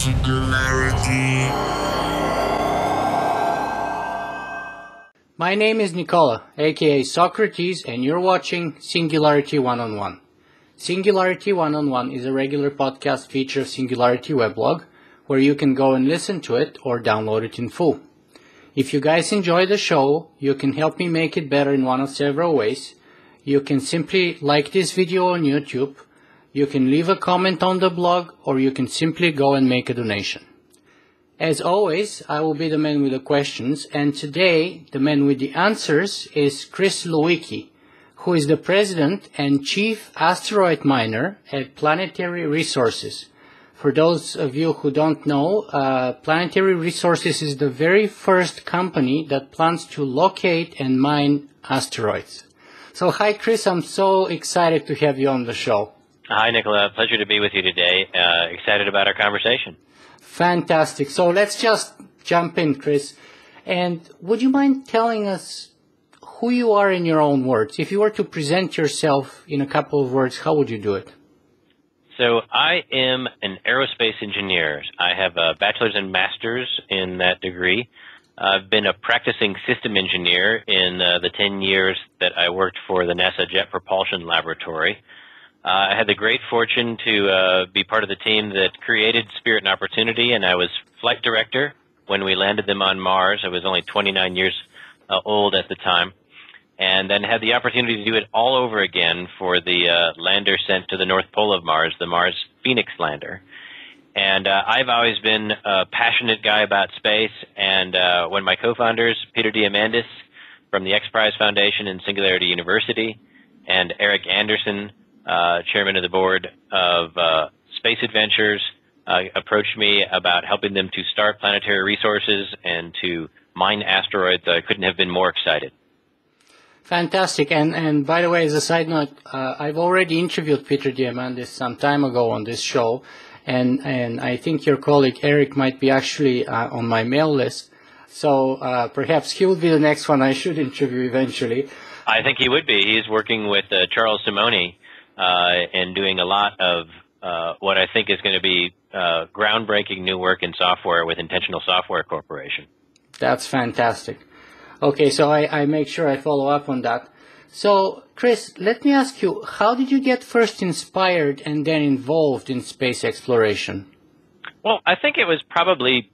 Singularity. My name is Nicola, aka Socrates, and you're watching Singularity One-on-One. Singularity One-on-One is a regular podcast feature of Singularity weblog, where you can go and listen to it or download it in full. If you guys enjoy the show, you can help me make it better in one of several ways. You can simply like this video on YouTube, you can leave a comment on the blog, or you can simply go and make a donation. As always, I will be the man with the questions, and today the man with the answers is Chris Lewicki, who is the president and Chief Asteroid Miner at Planetary Resources. For those of you who don't know, Planetary Resources is the very first company that plans to locate and mine asteroids. So hi Chris, I'm so excited to have you on the show. Hi Nicola, pleasure to be with you today. Excited about our conversation. Fantastic. So let's just jump in, Chris. And would you mind telling us who you are in your own words? If you were to present yourself in a couple of words, how would you do it? So I am an aerospace engineer. I have a bachelor's and master's in that degree. I've been a practicing system engineer in the 10 years that I worked for the NASA Jet Propulsion Laboratory. I had the great fortune to be part of the team that created Spirit and Opportunity, and I was flight director when we landed them on Mars. I was only 29 years old at the time, and then had the opportunity to do it all over again for the lander sent to the North Pole of Mars, the Mars Phoenix lander. And I've always been a passionate guy about space, and when my co-founders, Peter Diamandis from the X Prize Foundation and Singularity University, and Eric Anderson, chairman of the board of Space Adventures, approached me about helping them to start Planetary Resources and to mine asteroids. I couldn't have been more excited. Fantastic. And by the way, as a side note, I've already interviewed Peter Diamandis some time ago on this show, and I think your colleague Eric might be actually on my mail list. So perhaps he will be the next one I should interview eventually. I think he would be. He's working with Charles Simonyi, and doing a lot of what I think is going to be groundbreaking new work in software with Intentional Software Corporation. That's fantastic. Okay, so I make sure I follow up on that. So, Chris, let me ask you, how did you get first inspired and then involved in space exploration? Well, I think it was probably,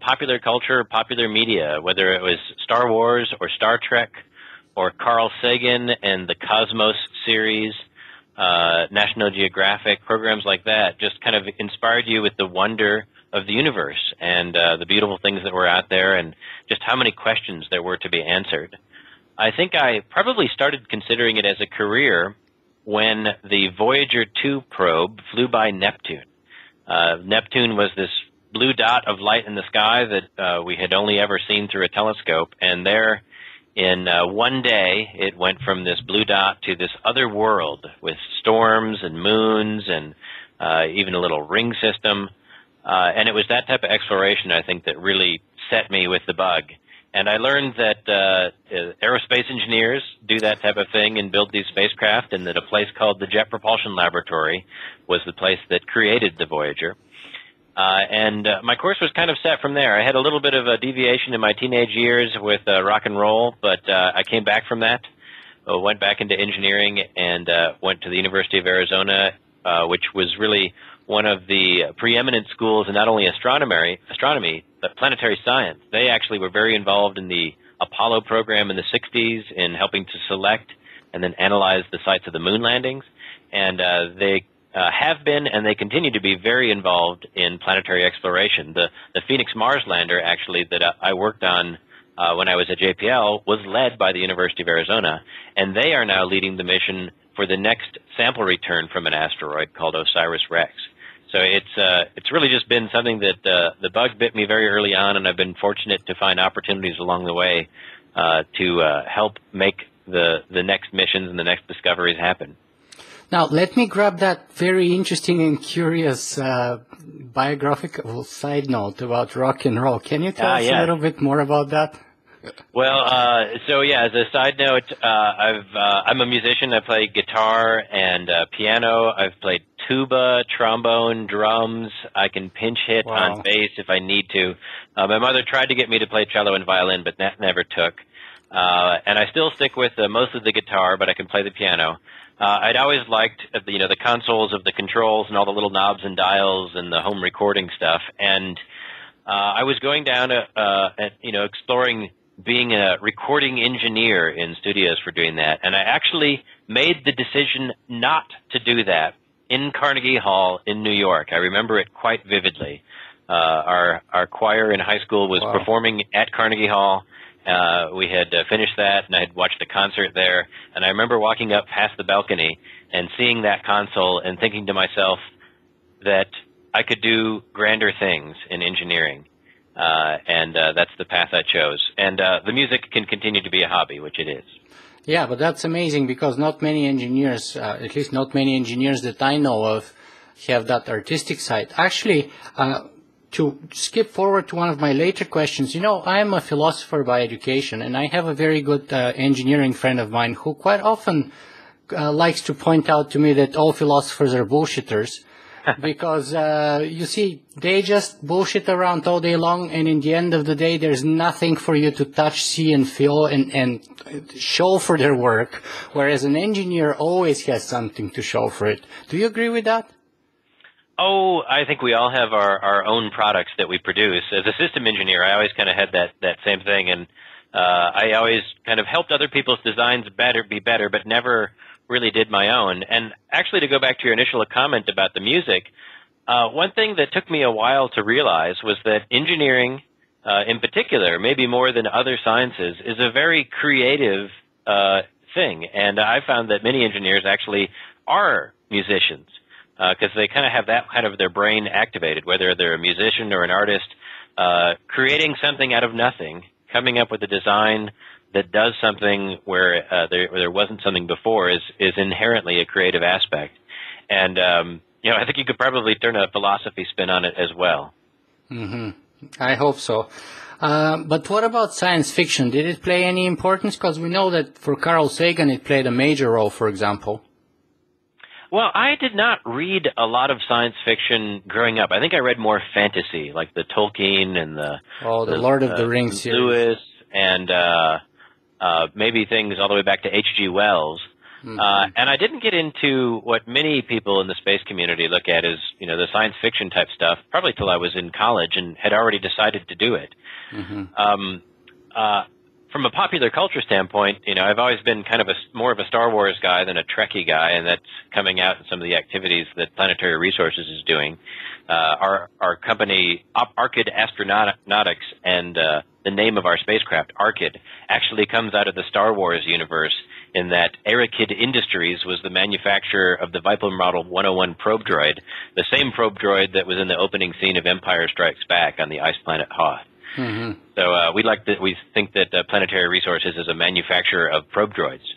popular culture, popular media, whether it was Star Wars or Star Trek or Carl Sagan and the Cosmos series, National Geographic, programs like that just kind of inspired you with the wonder of the universe and the beautiful things that were out there and just how many questions there were to be answered. I think I probably started considering it as a career when the Voyager 2 probe flew by Neptune. Neptune was this blue dot of light in the sky that we had only ever seen through a telescope, and there in one day, it went from this blue dot to this other world with storms and moons and even a little ring system. And it was that type of exploration, I think, that really set me with the bug. And I learned that aerospace engineers do that type of thing and build these spacecraft, and that a place called the Jet Propulsion Laboratory was the place that created the Voyager. And my course was kind of set from there. I had a little bit of a deviation in my teenage years with rock and roll, but I came back from that, went back into engineering, and went to the University of Arizona, which was really one of the preeminent schools in not only astronomy, but planetary science. They actually were very involved in the Apollo program in the 60s in helping to select and then analyze the sites of the moon landings, and they have been, and they continue to be, very involved in planetary exploration. The Phoenix Mars lander, actually, that I worked on when I was at JPL, was led by the University of Arizona, and they are now leading the mission for the next sample return from an asteroid called OSIRIS-REx. So it's really just been something that the bug bit me very early on, and I've been fortunate to find opportunities along the way to help make the next missions and the next discoveries happen. Now, let me grab that very interesting and curious biographical side note about rock and roll. Can you tell us a little bit more about that? Well, so yeah, as a side note, I'm a musician. I play guitar and piano. I've played tuba, trombone, drums. I can pinch hit on bass if I need to. My mother tried to get me to play cello and violin, but that never took. And I still stick with mostly the guitar, but I can play the piano. I'd always liked the consoles of the controls and all the little knobs and dials and the home recording stuff. And I was going down exploring being a recording engineer in studios for doing that. And I actually made the decision not to do that in Carnegie Hall in New York. I remember it quite vividly. Our choir in high school was performing at Carnegie Hall. We had finished that, and I had watched a concert there. And I remember walking up past the balcony and seeing that console and thinking to myself that I could do grander things in engineering. And that's the path I chose. And the music can continue to be a hobby, which it is. Yeah, but that's amazing because not many engineers, at least not many engineers that I know of, have that artistic side. Actually, to skip forward to one of my later questions, I am a philosopher by education, and I have a very good engineering friend of mine who quite often likes to point out to me that all philosophers are bullshitters. Because, you see, they just bullshit around all day long, and in the end of the day, there's nothing for you to touch, see, and feel, and show for their work, whereas an engineer always has something to show for it. Do you agree with that? Oh, I think we all have our own products that we produce. As a system engineer, I always kind of had that same thing, and I always kind of helped other people's designs be better, but never really did my own. And actually, to go back to your initial comment about the music, one thing that took me a while to realize was that engineering, in particular, maybe more than other sciences, is a very creative thing. And I found that many engineers actually are musicians because they kind of have that kind of their brain activated, whether they're a musician or an artist, creating something out of nothing, coming up with a design that does something where there wasn't something before is inherently a creative aspect. And, I think you could probably turn a philosophy spin on it as well. Mm-hmm. I hope so. But what about science fiction? Did it play any importance? Because we know that for Carl Sagan it played a major role, for example. Well, I did not read a lot of science fiction growing up. I think I read more fantasy, like the Tolkien and the Lord of the Rings series. Lewis and maybe things all the way back to H.G. Wells. Mm-hmm. And I didn't get into what many people in the space community look at as, the science fiction type stuff, probably till I was in college and had already decided to do it. Mm-hmm. From a popular culture standpoint, I've always been kind of more of a Star Wars guy than a Trekkie guy, and that's coming out in some of the activities that Planetary Resources is doing. Our company, ARKYD Astronautics, and the name of our spacecraft, ARKYD, actually comes out of the Star Wars universe in that ARKYD Industries was the manufacturer of the Viper Model 101 probe droid, the same probe droid that was in the opening scene of Empire Strikes Back on the ice planet Hoth. Mm-hmm. So we think that Planetary Resources is a manufacturer of probe droids.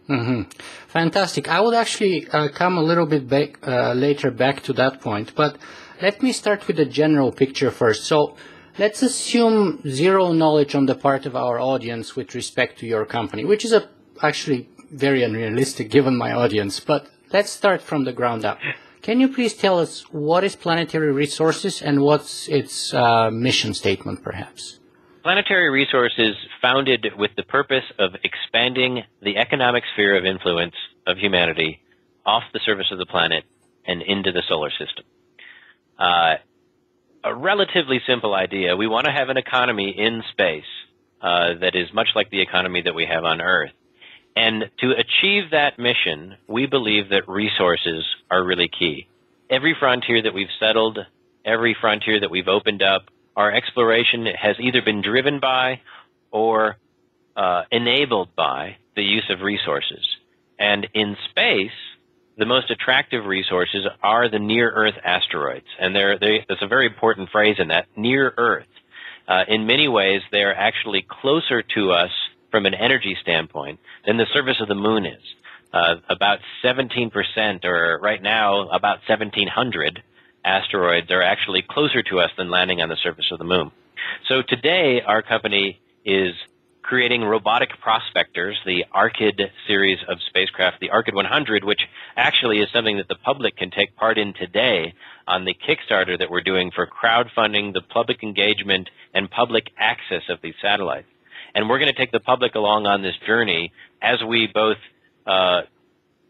Mm-hmm. Fantastic. I would actually come a little bit later back to that point, but let me start with the general picture first. So let's assume zero knowledge on the part of our audience with respect to your company, which is actually very unrealistic given my audience, but let's start from the ground up. Can you please tell us what is Planetary Resources and what's its mission statement, perhaps? Planetary Resources founded with the purpose of expanding the economic sphere of influence of humanity off the surface of the planet and into the solar system. A relatively simple idea. We want to have an economy in space that is much like the economy that we have on Earth. And to achieve that mission, we believe that resources are really key. Every frontier that we've settled, every frontier that we've opened up, our exploration has either been driven by or enabled by the use of resources. And in space, the most attractive resources are the near-Earth asteroids. And there's a very important phrase in that, near-Earth. In many ways, they are actually closer to us from an energy standpoint than the surface of the moon is. About 17%, or right now about 1,700 asteroids are actually closer to us than landing on the surface of the moon. So today our company is creating robotic prospectors, the ARKYD series of spacecraft, the ARKYD 100, which actually is something that the public can take part in today on the Kickstarter that we're doing for crowdfunding the public engagement and public access of these satellites. And we're going to take the public along on this journey as we both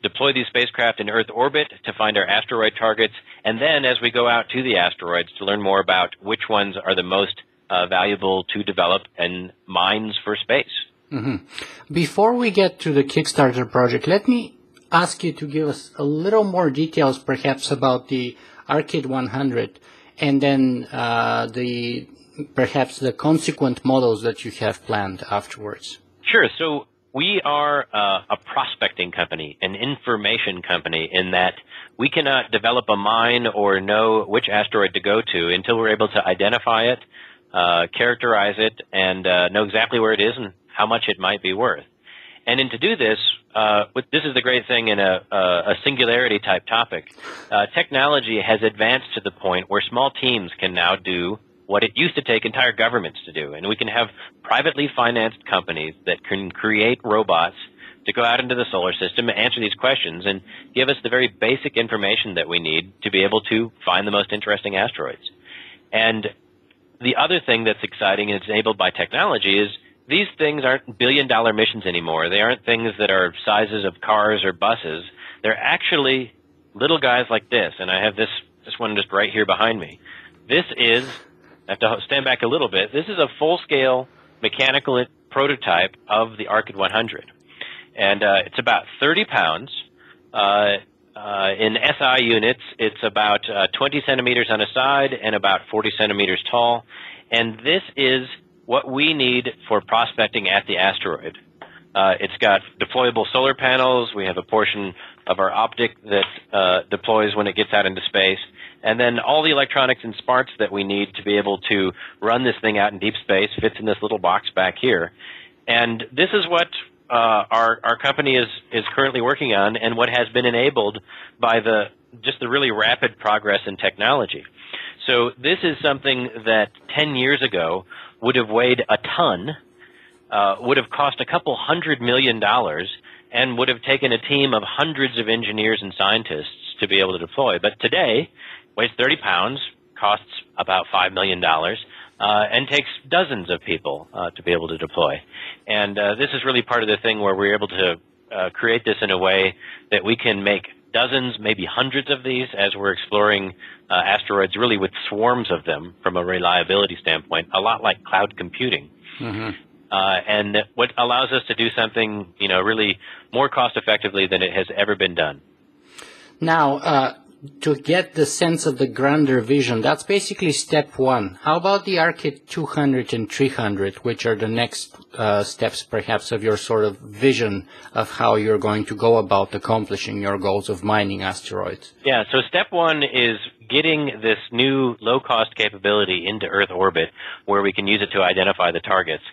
deploy these spacecraft in Earth orbit to find our asteroid targets, and then as we go out to the asteroids to learn more about which ones are the most valuable to develop and mines for space. Before we get to the Kickstarter project, let me ask you to give us a little more details perhaps about the ARKYD 100 and then perhaps the consequent models that you have planned afterwards. Sure. So we are a prospecting company, an information company, in that we cannot develop a mine or know which asteroid to go to until we're able to identify it, characterize it, and know exactly where it is and how much it might be worth. And to do this, this is the great thing in a singularity type topic. Technology has advanced to the point where small teams can now do what it used to take entire governments to do. And we can have privately financed companies that can create robots to go out into the solar system, answer these questions, and give us the very basic information that we need to be able to find the most interesting asteroids. And the other thing that's exciting and it's enabled by technology is these things aren't billion-dollar missions anymore. They aren't things that are sizes of cars or buses. They're actually little guys like this. And I have this one just right here behind me. This is, I have to stand back a little bit, this is a full-scale mechanical prototype of the ARKYD 100. And it's about 30 pounds. In SI units, it's about 20 centimeters on a side and about 40 centimeters tall. And this is what we need for prospecting at the asteroid. It's got deployable solar panels. We have a portion of our optic that deploys when it gets out into space. And then all the electronics and smarts that we need to be able to run this thing out in deep space fits in this little box back here. And this is what our company is currently working on, and what has been enabled by just the really rapid progress in technology. So this is something that 10 years ago would have weighed a ton, would have cost a couple $100 million, and would have taken a team of hundreds of engineers and scientists to be able to deploy. But today, weighs 30 pounds, costs about $5 million, and takes dozens of people to be able to deploy. And this is really part of the thing where we're able to create this in a way that we can make dozens, maybe hundreds of these as we're exploring asteroids, really with swarms of them from a reliability standpoint, a lot like cloud computing. And what allows us to do something, really more cost effectively than it has ever been done. Now, to get the sense of the grander vision, that's basically step one. How about the ARKYD 200 and 300, which are the next steps, perhaps, of your sort of vision of how you're going to go about accomplishing your goals of mining asteroids? Yeah, so step one is getting this new low-cost capability into Earth orbit where we can use it to identify the targets.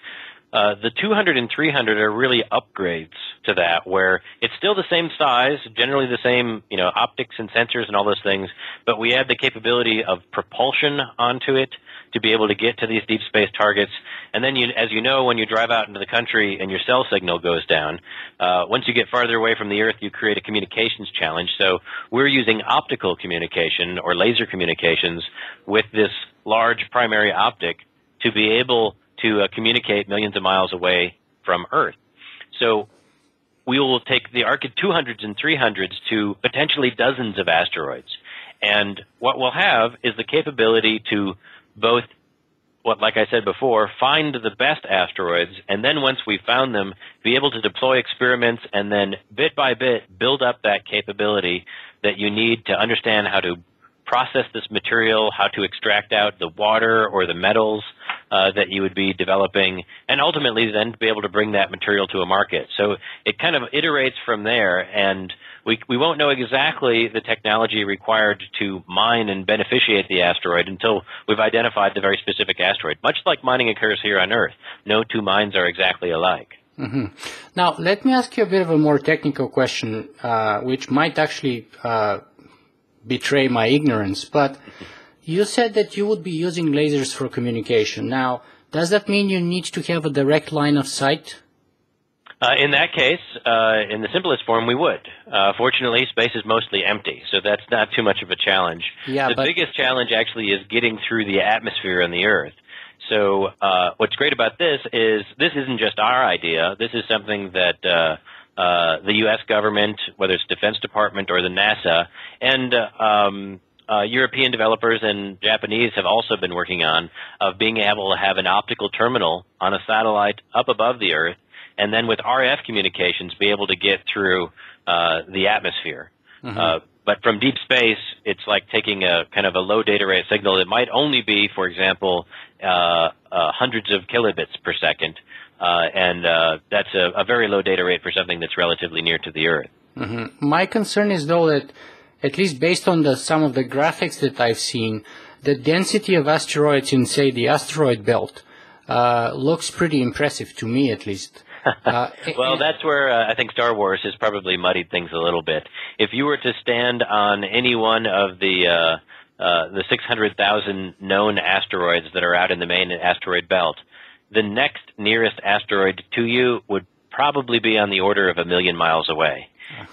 The 200 and 300 are really upgrades to that, where it's still the same size, generally the same, optics and sensors and all those things, but we add the capability of propulsion onto it to be able to get to these deep space targets. And then, as you know, when you drive out into the country and your cell signal goes down, once you get farther away from the Earth, you create a communications challenge. So we're using optical communication or laser communications with this large primary optic to be able to communicate millions of miles away from Earth. So we will take the ARKYD 200s and 300s to potentially dozens of asteroids. And what we'll have is the capability to both, like I said before, find the best asteroids, and then once we've found them, be able to deploy experiments and then bit by bit build up that capability that you need to understand how to process this material, how to extract out the water or the metals that you would be developing, and ultimately then to be able to bring that material to a market. So it kind of iterates from there, and we won't know exactly the technology required to mine and beneficiate the asteroid until we've identified the very specific asteroid. Much like mining occurs here on Earth, no two mines are exactly alike. Now, let me ask you a bit of a more technical question, which might actually betray my ignorance, but you said that you would be using lasers for communication. Now, does that mean you need to have a direct line of sight? In that case, in the simplest form, we would. Fortunately, space is mostly empty, so that's not too much of a challenge. Yeah, the biggest challenge actually is getting through the atmosphere on the Earth. So what's great about this isn't just our idea. This is something that the U.S. government, whether it's Defense Department or the NASA, and European developers and Japanese have also been working on, of being able to have an optical terminal on a satellite up above the Earth, and then with RF communications be able to get through the atmosphere. Mm-hmm. But from deep space, it's like taking a kind of a low data rate signal that might only be, for example, hundreds of kilobits per second, and that's a very low data rate for something that's relatively near to the Earth. Mm-hmm. My concern is, though, that at least based on some of the graphics that I've seen, the density of asteroids in, say, the asteroid belt looks pretty impressive to me, at least. Well, that's where I think Star Wars has probably muddied things a little bit. If you were to stand on any one of the 600,000 known asteroids that are out in the main asteroid belt, the next nearest asteroid to you would probably be on the order of 1 million miles away.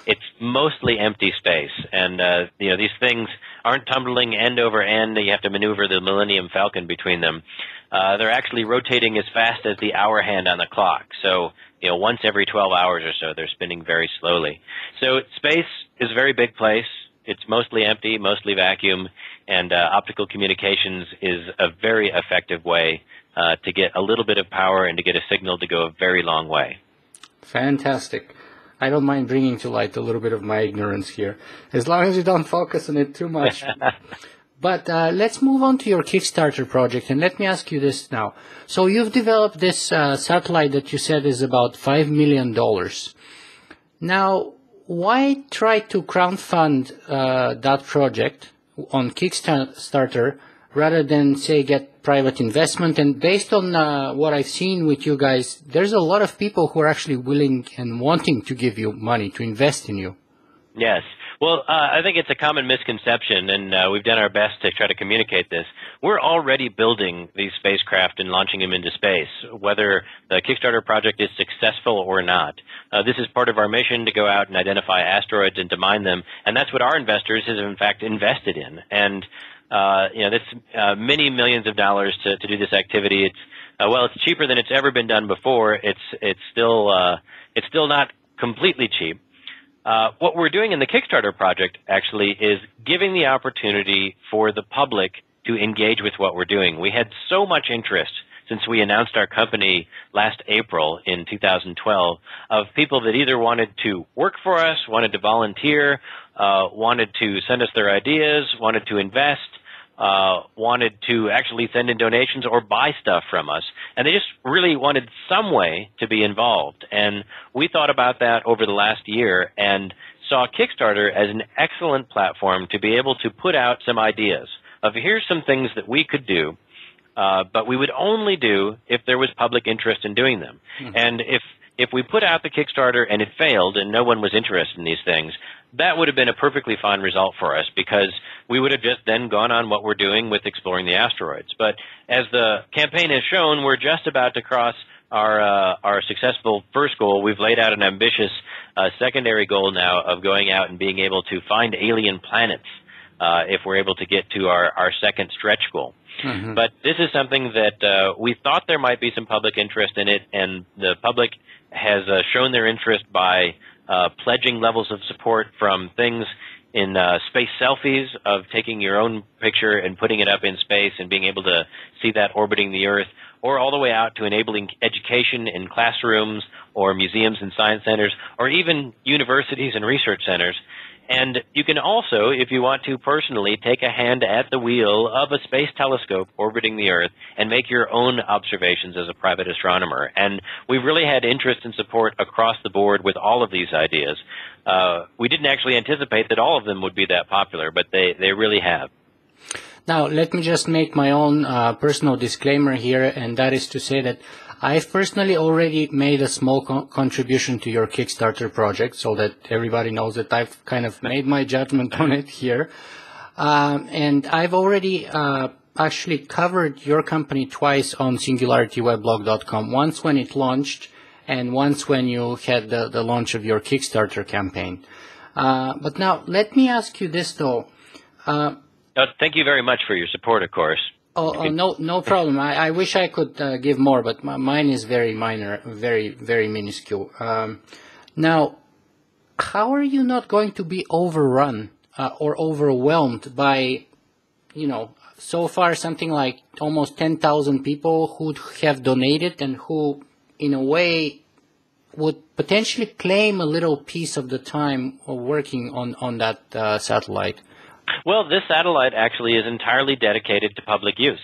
It's mostly empty space, and these things aren't tumbling end over end. You have to maneuver the Millennium Falcon between them. They're actually rotating as fast as the hour hand on the clock. So, once every 12 hours or so, they're spinning very slowly. So space is a very big place. It's mostly empty, mostly vacuum, and optical communications is a very effective way to get a little bit of power and to get a signal to go a very long way. Fantastic. I don't mind bringing to light a little bit of my ignorance here, as long as you don't focus on it too much. But let's move on to your Kickstarter project, and let me ask you this now. So you've developed this satellite that you said is about $5 million. Now, why try to crowdfund that project on Kickstarter rather than, say, get private investment? And based on what I've seen with you guys, there's a lot of people who are actually willing and wanting to give you money to invest in you. Yes. Well, I think it's a common misconception, and we've done our best to try to communicate this. We're already building these spacecraft and launching them into space, whether the Kickstarter project is successful or not. This is part of our mission to go out and identify asteroids and to mine them, and that's what our investors have, in fact, invested in. And that's many millions of dollars to do this activity. It's cheaper than it's ever been done before. It's still not completely cheap. What we're doing in the Kickstarter project actually is giving the opportunity for the public to engage with what we're doing. We had so much interest since we announced our company last April in 2012 of people that either wanted to work for us, wanted to volunteer, wanted to send us their ideas, wanted to invest, wanted to actually send in donations or buy stuff from us. And they just really wanted some way to be involved. And we thought about that over the last year and saw Kickstarter as an excellent platform to be able to put out some ideas of here's some things that we could do, but we would only do if there was public interest in doing them. Mm-hmm. And if we put out the Kickstarter and it failed and no one was interested in these things, that would have been a perfectly fine result for us because we would have just then gone on what we're doing with exploring the asteroids. But as the campaign has shown, we're just about to cross our successful first goal. We've laid out an ambitious secondary goal now of going out and being able to find alien planets if we're able to get to our second stretch goal. Mm-hmm. But this is something that we thought there might be some public interest in it, and the public has shown their interest by pledging levels of support from things in space selfies of taking your own picture and putting it up in space and being able to see that orbiting the Earth, or all the way out to enabling education in classrooms or museums and science centers, or even universities and research centers. And you can also, if you want to personally, take a hand at the wheel of a space telescope orbiting the Earth and make your own observations as a private astronomer. And we've really had interest and support across the board with all of these ideas. We didn't actually anticipate that all of them would be that popular, but they really have. Now, let me just make my own personal disclaimer here, and that is to say that I've personally already made a small contribution to your Kickstarter project, so that everybody knows that I've kind of made my judgment on it here. And I've already actually covered your company twice on SingularityWeblog.com. Once when it launched, and once when you had the launch of your Kickstarter campaign. But now, let me ask you this, though. Thank you very much for your support, of course. No problem. I wish I could give more, but mine is very minor, very minuscule. Now, how are you not going to be overrun or overwhelmed by, so far something like almost 10,000 people who have donated and who, in a way, would potentially claim a little piece of the time of working on that satellite? Well, this satellite actually is entirely dedicated to public use.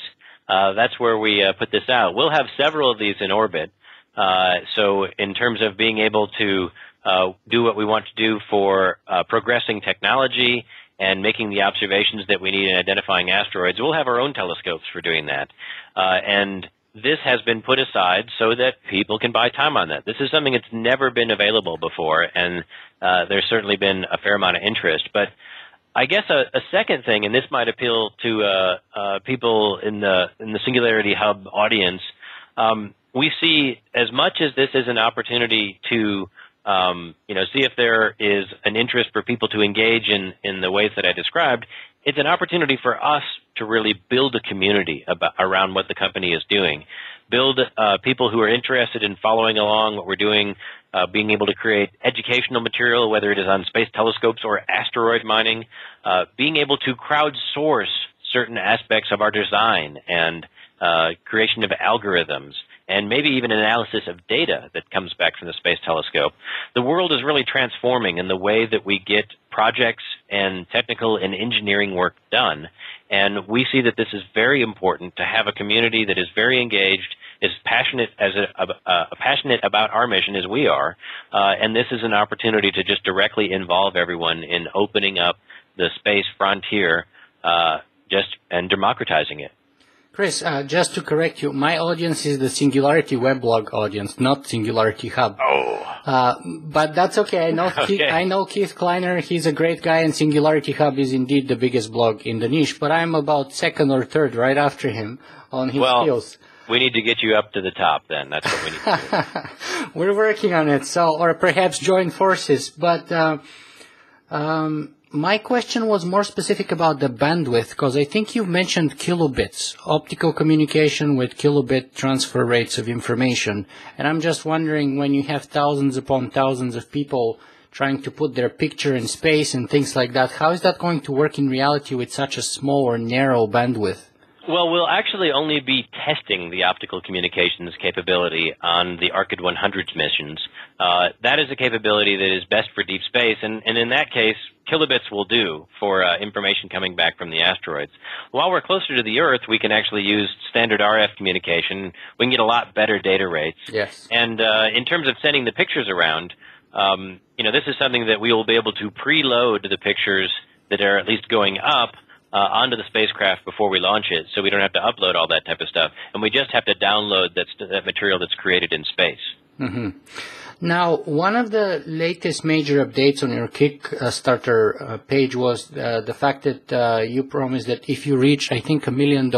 That's where we put this out. We'll have several of these in orbit. So in terms of being able to do what we want to do for progressing technology and making the observations that we need in identifying asteroids, we'll have our own telescopes for doing that. And this has been put aside so that people can buy time on that. This is something that's never been available before, and there's certainly been a fair amount of interest. But I guess a second thing, and this might appeal to people in the Singularity Hub audience, we see as much as this is an opportunity to see if there is an interest for people to engage in the ways that I described. It's an opportunity for us to really build a community around what the company is doing, build people who are interested in following along what we're doing, being able to create educational material, whether it is on space telescopes or asteroid mining, being able to crowdsource certain aspects of our design and creation of algorithms, and maybe even analysis of data that comes back from the Space Telescope. The world is really transforming in the way that we get projects and technical and engineering work done, and we see that this is very important to have a community that is very engaged, is passionate passionate about our mission as we are, and this is an opportunity to just directly involve everyone in opening up the space frontier and democratizing it. Chris, just to correct you, my audience is the Singularity Weblog audience, not Singularity Hub. But that's okay. I know Keith Kleiner. He's a great guy, and Singularity Hub is indeed the biggest blog in the niche. But I'm about second or third right after him on his heels. We need to get you up to the top then. That's what we need to do. We're working on it, or perhaps join forces. But my question was more specific about the bandwidth, because I think you've mentioned kilobits, optical communication with kilobit transfer rates of information. And I'm just wondering, when you have thousands upon thousands of people trying to put their picture in space and things like that, how is that going to work in reality with such a small or narrow bandwidth? Well, we'll actually only be testing the optical communications capability on the ARKYD 100 missions. That is a capability that is best for deep space, and in that case, kilobits will do for information coming back from the asteroids. While we're closer to the Earth, we can actually use standard RF communication. We can get a lot better data rates. Yes. And in terms of sending the pictures around, this is something that we will be able to preload the pictures that are at least going up onto the spacecraft before we launch it, so we don't have to upload all that type of stuff, and we just have to download that material that's created in space. Mm-hmm. Now, one of the latest major updates on your Kickstarter page was the fact that you promised that if you reach, I think, $1 million,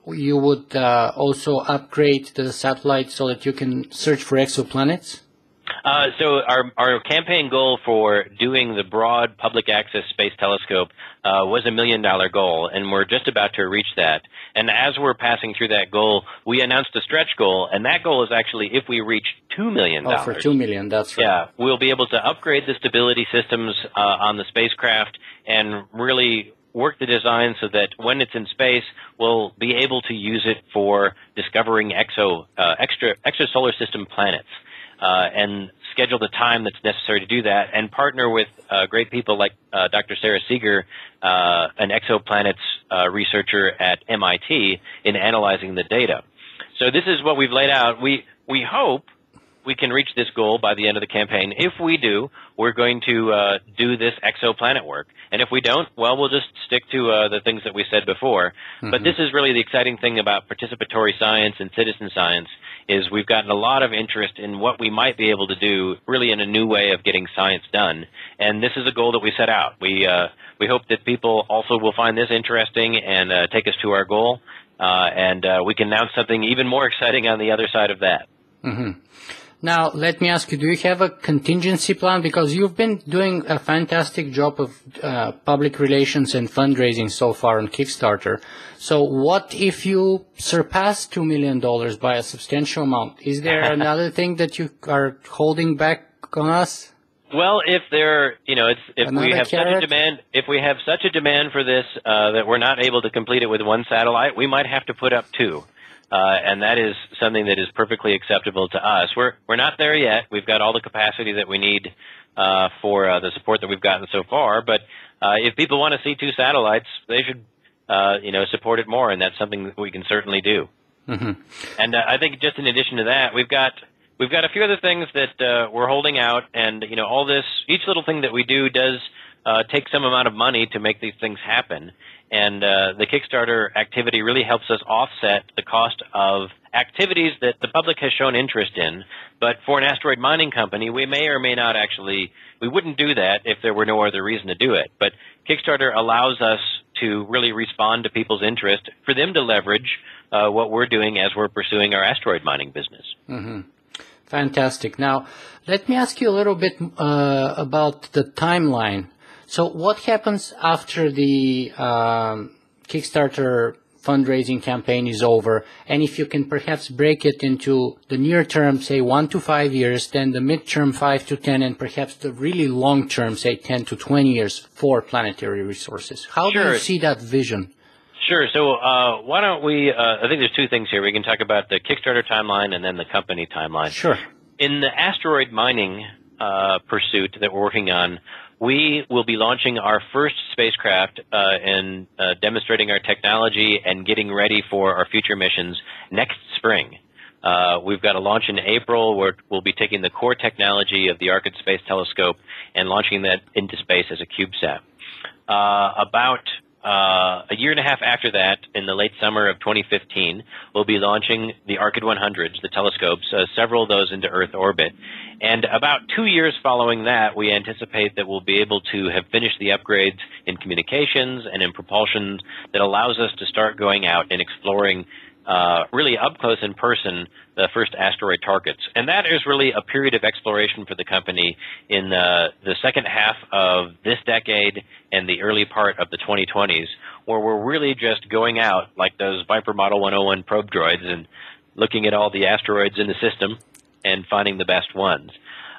you would also upgrade the satellite so that you can search for exoplanets. So our campaign goal for doing the broad public access space telescope was $1 million goal, and we're just about to reach that. And as we're passing through that goal, we announced a stretch goal, and that goal is actually if we reach $2 million. Oh, for $2 million, that's right. Yeah, we'll be able to upgrade the stability systems on the spacecraft and really work the design so that when it's in space, we'll be able to use it for discovering extrasolar system planets. And schedule the time that's necessary to do that, and partner with great people like Dr. Sarah Seeger, an exoplanets researcher at MIT, in analyzing the data. So this is what we've laid out. We hope we can reach this goal by the end of the campaign. If we do, we're going to do this exoplanet work. And if we don't, well, we'll just stick to the things that we said before. Mm-hmm. But this is really the exciting thing about participatory science and citizen science, is we've gotten a lot of interest in what we might be able to do really in a new way of getting science done. And this is a goal that we set out. We hope that people also will find this interesting and take us to our goal. And we can announce something even more exciting on the other side of that. Mm-hmm. Now, let me ask you, do you have a contingency plan? Because you've been doing a fantastic job of public relations and fundraising so far on Kickstarter. So what if you surpass $2 million by a substantial amount? Is there another thing that you are holding back on us? Well, if we have such a demand for this that we're not able to complete it with one satellite, we might have to put up two. And that is something that is perfectly acceptable to us. We're not there yet. We've got all the capacity that we need for the support that we've gotten so far. But if people want to see two satellites, they should support it more, and that's something that we can certainly do. Mm-hmm. And I think just in addition to that, we've got a few other things that we're holding out, and all this, each little thing that we do does take some amount of money to make these things happen. And the Kickstarter activity really helps us offset the cost of activities that the public has shown interest in. But for an asteroid mining company, we may or may not we wouldn't do that if there were no other reason to do it. But Kickstarter allows us to really respond to people's interest, for them to leverage what we're doing as we're pursuing our asteroid mining business. Mm-hmm. Fantastic. Now, let me ask you a little bit about the timeline. So what happens after the Kickstarter fundraising campaign is over? And if you can perhaps break it into the near term, say 1 to 5 years, then the midterm 5 to 10, and perhaps the really long term, say 10 to 20 years for Planetary Resources. How do you see that vision? Sure. So why don't we, I think there's two things here. We can talk about the Kickstarter timeline and then the company timeline. Sure. In the asteroid mining pursuit that we're working on, we will be launching our first spacecraft and demonstrating our technology and getting ready for our future missions next spring. We've got a launch in April where we'll be taking the core technology of the ARKYD Space Telescope and launching that into space as a CubeSat. About a year and a half after that, in the late summer of 2015, we'll be launching the ARKYD 100s, the telescopes, several of those into Earth orbit. And about 2 years following that, we anticipate that we'll be able to have finished the upgrades in communications and in propulsion that allows us to start going out and exploring really up close in person the first asteroid targets. And that is really a period of exploration for the company in the second half of this decade and the early part of the 2020s, where we're really just going out like those Viper Model 101 probe droids and looking at all the asteroids in the system and finding the best ones.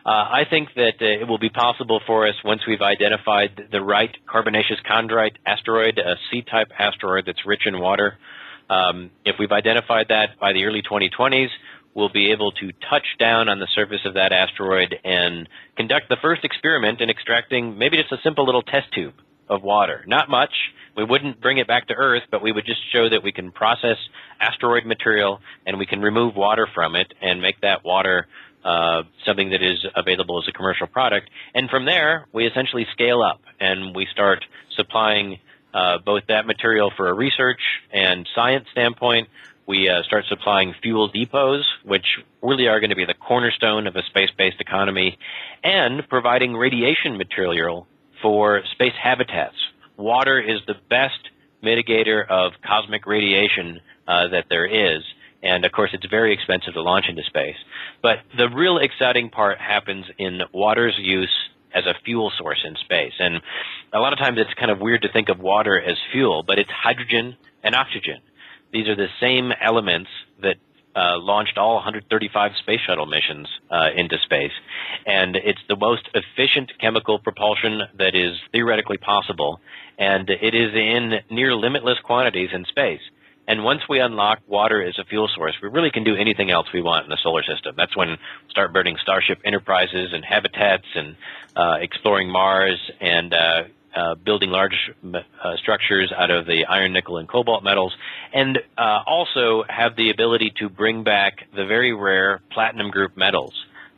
I think that it will be possible for us, once we've identified the right carbonaceous chondrite asteroid, a C-type asteroid that's rich in water. If we've identified that by the early 2020s, we'll be able to touch down on the surface of that asteroid and conduct the first experiment in extracting maybe just a simple little test tube of water. Not much. We wouldn't bring it back to Earth, but we would just show that we can process asteroid material and we can remove water from it and make that water something that is available as a commercial product. And from there, we essentially scale up and we start supplying both that material for a research and science standpoint. We start supplying fuel depots, which really are going to be the cornerstone of a space-based economy, and providing radiation material for space habitats. Water is the best mitigator of cosmic radiation that there is, and of course it's very expensive to launch into space. But the real exciting part happens in water's use as a fuel source in space. And a lot of times it's kind of weird to think of water as fuel, but it's hydrogen and oxygen. These are the same elements that launched all 135 space shuttle missions into space. And it's the most efficient chemical propulsion that is theoretically possible. And it is in near limitless quantities in space. And once we unlock water as a fuel source, we really can do anything else we want in the solar system. That's when we start burning Starship Enterprises and habitats and exploring Mars and building large structures out of the iron, nickel, and cobalt metals, and also have the ability to bring back the very rare platinum group metals.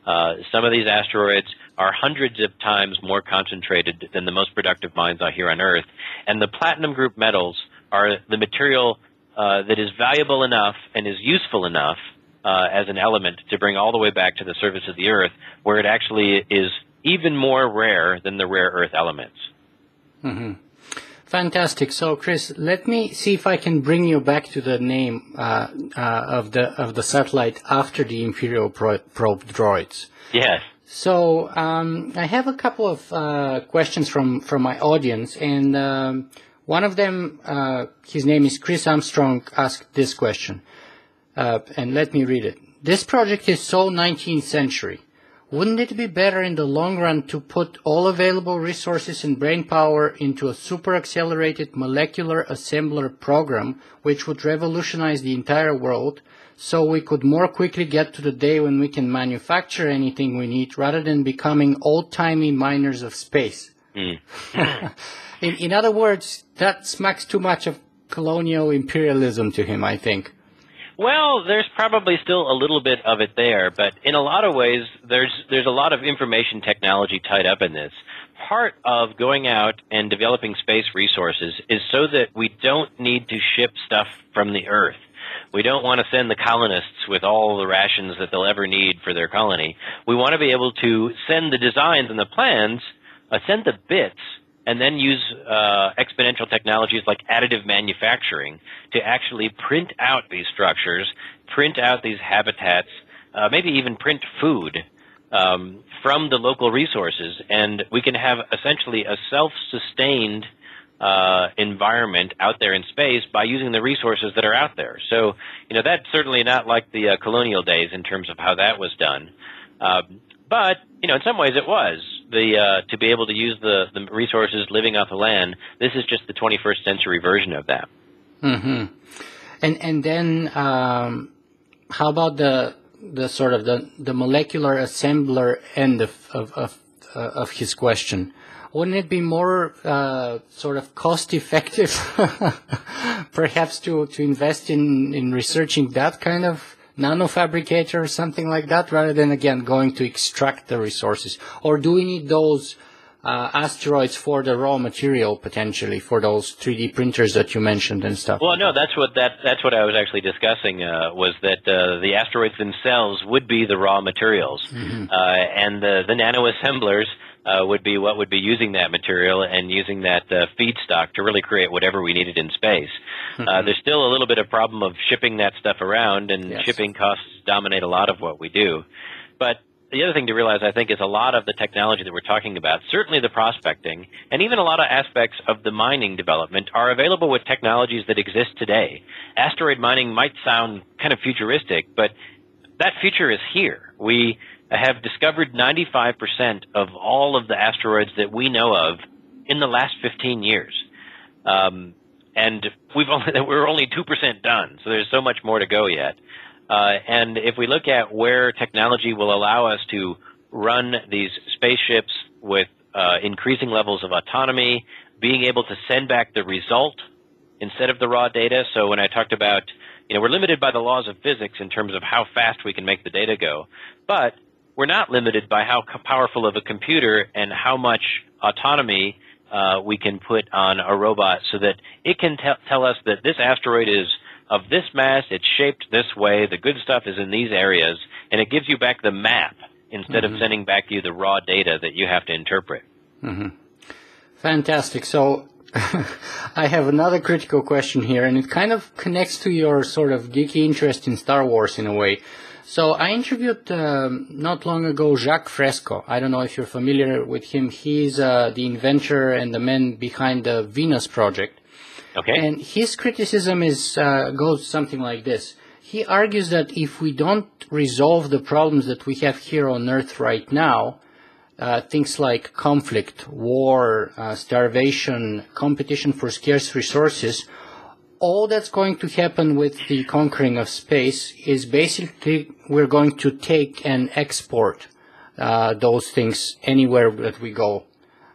Some of these asteroids are hundreds of times more concentrated than the most productive mines out here on Earth, and the platinum group metals are the material that is valuable enough and is useful enough as an element to bring all the way back to the surface of the Earth, where it actually is even more rare than the rare Earth elements. Mm-hmm. Fantastic. So, Chris, let me see if I can bring you back to the name of the satellite after the Imperial probe droids. Yes. So, I have a couple of questions from my audience, and one of them, his name is Chris Armstrong, asked this question, and let me read it. This project is so 19th century. Wouldn't it be better in the long run to put all available resources and brain power into a super accelerated molecular assembler program which would revolutionize the entire world so we could more quickly get to the day when we can manufacture anything we need rather than becoming old-timey miners of space? In other words, that smacks too much of colonial imperialism to him, I think. Well, there's probably still a little bit of it there, but in a lot of ways, there's a lot of information technology tied up in this. Part of going out and developing space resources is so that we don't need to ship stuff from the Earth. We don't want to send the colonists with all the rations that they'll ever need for their colony. We want to be able to send the designs and the plans, send the bits, and then use exponential technologies like additive manufacturing to actually print out these structures, print out these habitats, maybe even print food from the local resources. And we can have essentially a self-sustained environment out there in space by using the resources that are out there. So, that's certainly not like the colonial days in terms of how that was done. But, in some ways it was. To be able to use the resources living off the land, this is just the 21st century version of that. Mm-hmm. And then how about the sort of the molecular assembler end of his question? Wouldn't it be more sort of cost effective perhaps to invest in researching that kind of nanofabricator or something like that, rather than, again, going to extract the resources? Or do we need those asteroids for the raw material, potentially, for those 3D printers that you mentioned and stuff? Well, no, that's what I was actually discussing, was that the asteroids themselves would be the raw materials. Mm-hmm. And the nanoassemblers would be what would be using that material and using that feedstock to really create whatever we needed in space. Mm-hmm. There's still a little bit of problem of shipping that stuff around, and yes, shipping costs dominate a lot of what we do. But the other thing to realize, I think, is a lot of the technology that we're talking about, certainly the prospecting, and even a lot of aspects of the mining development are available with technologies that exist today. Asteroid mining might sound kind of futuristic, but that future is here. We have discovered 95% of all of the asteroids that we know of in the last 15 years. And we're only 2% done, so there's so much more to go yet. And if we look at where technology will allow us to run these spaceships with increasing levels of autonomy, being able to send back the result instead of the raw data. So when I talked about, we're limited by the laws of physics in terms of how fast we can make the data go, but we're not limited by how powerful of a computer and how much autonomy we can put on a robot so that it can tell us that this asteroid is of this mass, it's shaped this way, the good stuff is in these areas, and it gives you back the map instead of sending back you the raw data that you have to interpret. Mm-hmm. Fantastic. So I have another critical question here, and it kind of connects to your sort of geeky interest in Star Wars in a way. So I interviewed not long ago Jacques Fresco. I don't know if you're familiar with him. He's the inventor and the man behind the Venus project. Okay. And his criticism goes something like this. He argues that if we don't resolve the problems that we have here on Earth right now, things like conflict, war, starvation, competition for scarce resources, all that's going to happen with the conquering of space is basically we're going to take and export those things anywhere that we go.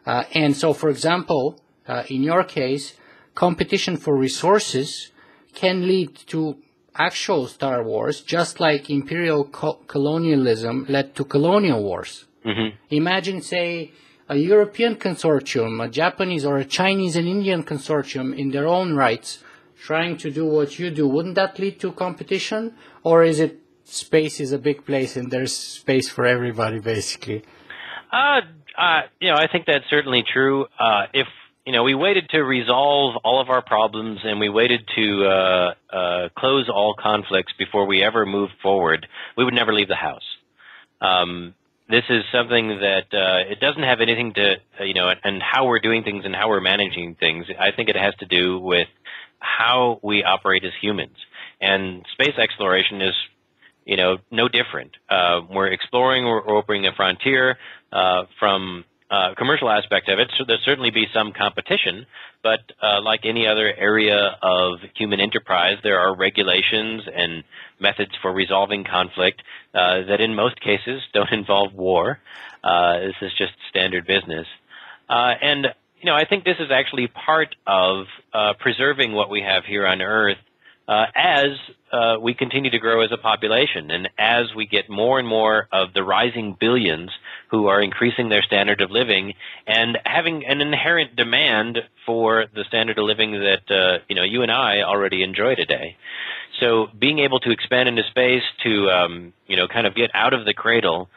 And so, for example, in your case, competition for resources can lead to actual Star Wars, just like imperial colonialism led to colonial wars. Mm-hmm. Imagine, say, a European consortium, a Japanese or a Chinese and Indian consortium in their own rights trying to do what you do. Wouldn't that lead to competition? Or is it space is a big place and there's space for everybody, basically. I think that's certainly true. If we waited to resolve all of our problems and we waited to close all conflicts before we ever moved forward, we would never leave the house. This is something that it doesn't have anything to, and how we're doing things and how we're managing things. I think it has to do with how we operate as humans. And space exploration is, no different. We're exploring, we're opening a frontier from commercial aspect of it. So there'll certainly be some competition, but like any other area of human enterprise, there are regulations and methods for resolving conflict that in most cases don't involve war. This is just standard business. And I think this is actually part of preserving what we have here on Earth as we continue to grow as a population, and as we get more and more of the rising billions who are increasing their standard of living and having an inherent demand for the standard of living that you and I already enjoy today. So being able to expand into space to kind of get out of the cradle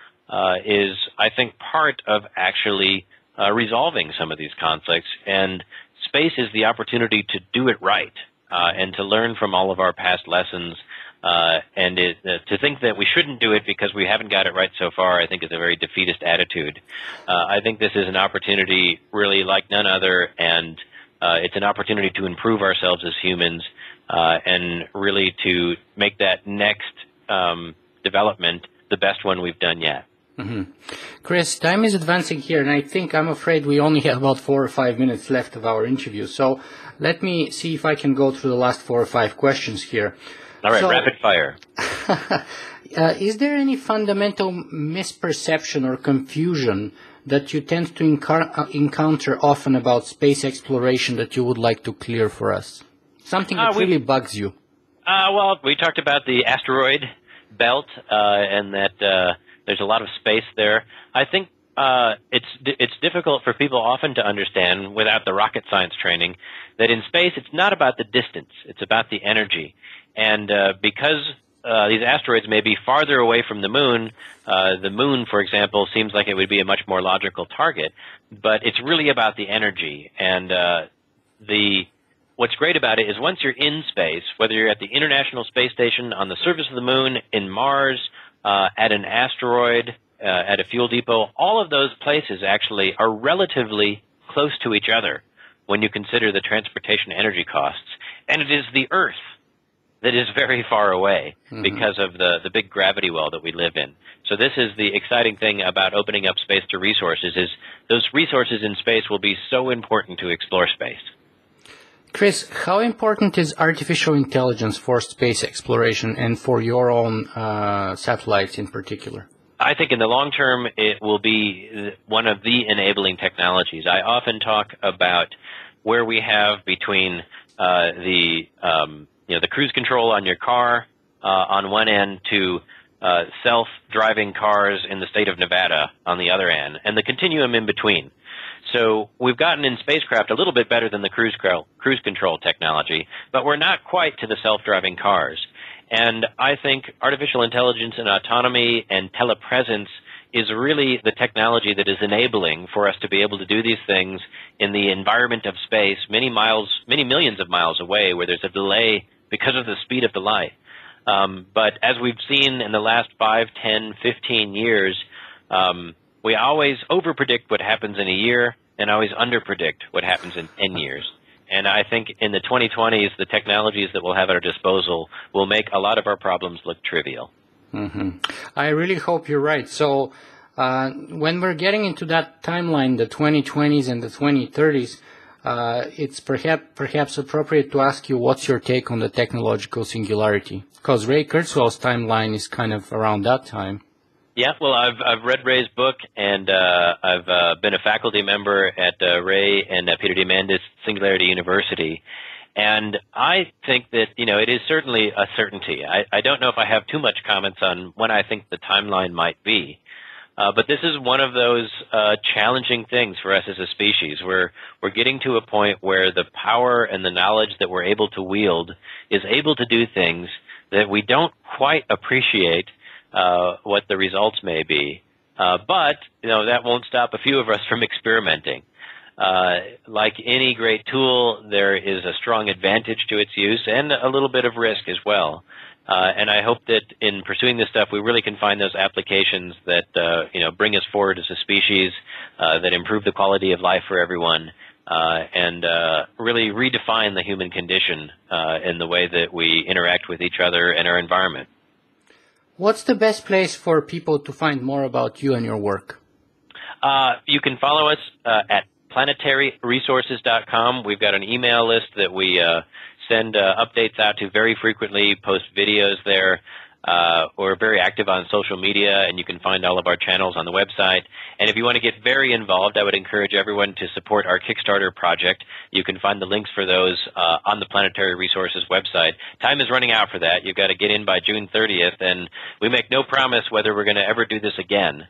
is, I think, part of actually resolving some of these conflicts, and space is the opportunity to do it right. And to learn from all of our past lessons, and to think that we shouldn't do it because we haven't got it right so far, I think is a very defeatist attitude. I think this is an opportunity really like none other, and it's an opportunity to improve ourselves as humans and really to make that next development the best one we've done yet. Mm-hmm. Chris, time is advancing here, and I'm afraid we only have about 4 or 5 minutes left of our interview. So let me see if I can go through the last 4 or 5 questions here. All right, rapid fire. Is there any fundamental misperception or confusion that you tend to encounter often about space exploration that you would like to clear for us? Something that really bugs you. Well, we talked about the asteroid belt and that there's a lot of space there. I think it's difficult for people often to understand without the rocket science training that in space it's not about the distance, it's about the energy. And because these asteroids may be farther away from the moon, for example, seems like it would be a much more logical target, but it's really about the energy. And what's great about it is once you're in space, whether you're at the International Space Station, on the surface of the moon, in Mars, at an asteroid, at a fuel depot, all of those places actually are relatively close to each other when you consider the transportation energy costs. And it is the Earth that is very far away because of the big gravity well that we live in. So this is the exciting thing about opening up space to resources, is those resources in space will be so important to explore space. Chris, how important is artificial intelligence for space exploration and for your own satellites in particular? I think in the long term, it will be one of the enabling technologies. I often talk about where we have between the cruise control on your car on one end to self-driving cars in the state of Nevada on the other end, and the continuum in between. So we've gotten in spacecraft a little bit better than the cruise control technology, but we're not quite to the self-driving cars. And I think artificial intelligence and autonomy and telepresence is really the technology that is enabling for us to be able to do these things in the environment of space many millions of miles away, where there's a delay because of the speed of the light. But as we've seen in the last 5, 10, 15 years, we always overpredict what happens in a year and always underpredict what happens in 10 years. And I think in the 2020s, the technologies that we'll have at our disposal will make a lot of our problems look trivial. Mm-hmm. I really hope you're right. So when we're getting into that timeline, the 2020s and the 2030s, it's perhaps appropriate to ask you what's your take on the technological singularity? Because Ray Kurzweil's timeline is kind of around that time. Yeah, well, I've read Ray's book, and I've been a faculty member at Ray and Peter Diamandis Singularity University, and I think that it is certainly a certainty. I don't know if I have too much comments on when I think the timeline might be, but this is one of those challenging things for us as a species. We're getting to a point where the power and the knowledge that we're able to wield is able to do things that we don't quite appreciate what the results may be. But that won't stop a few of us from experimenting. Like any great tool, there is a strong advantage to its use and a little bit of risk as well. And I hope that in pursuing this stuff, we really can find those applications that bring us forward as a species, that improve the quality of life for everyone, and really redefine the human condition in the way that we interact with each other and our environment. What's the best place for people to find more about you and your work? You can follow us at planetaryresources.com. We've got an email list that we send updates out to very frequently, post videos there. We're very active on social media, and you can find all of our channels on the website. And if you want to get very involved, I would encourage everyone to support our Kickstarter project. You can find the links for those on the Planetary Resources website. Time is running out for that. You've got to get in by June 30th, and we make no promise whether we're going to ever do this again.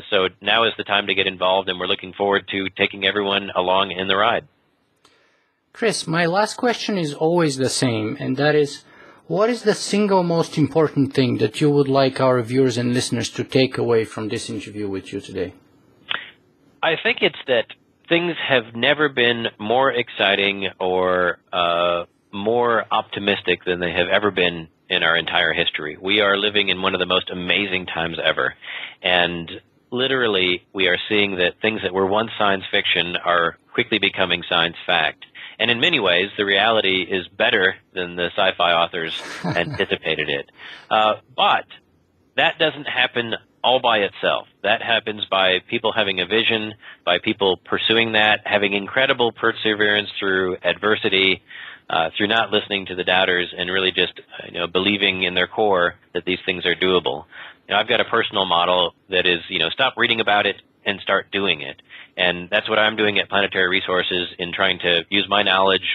So now is the time to get involved, and we're looking forward to taking everyone along in the ride. Chris, my last question is always the same, and that is, what is the single most important thing that you would like our viewers and listeners to take away from this interview with you today? I think it's that things have never been more exciting or more optimistic than they have ever been in our entire history. We are living in one of the most amazing times ever. And literally, we are seeing that things that were once science fiction are quickly becoming science fact. And in many ways, the reality is better than the sci-fi authors anticipated it. But that doesn't happen all by itself. That happens by people having a vision, by people pursuing that, having incredible perseverance through adversity, through not listening to the doubters, and really just believing in their core that these things are doable. I've got a personal model that is, stop reading about it and start doing it. And that's what I'm doing at Planetary Resources in trying to use my knowledge,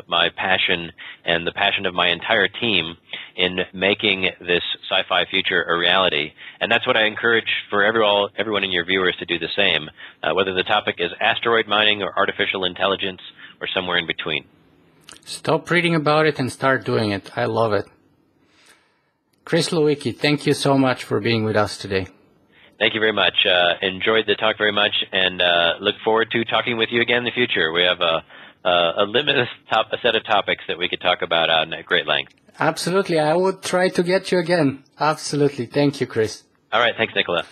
my passion, and the passion of my entire team in making this sci-fi future a reality. And that's what I encourage for everyone in your viewers to do the same, whether the topic is asteroid mining or artificial intelligence or somewhere in between. Stop reading about it and start doing it. I love it. Chris Lewicki, thank you so much for being with us today. Thank you very much. Enjoyed the talk very much, and look forward to talking with you again in the future. We have a limited set of topics that we could talk about at great length. Absolutely. I would try to get you again. Absolutely. Thank you, Chris. All right. Thanks, Nicola.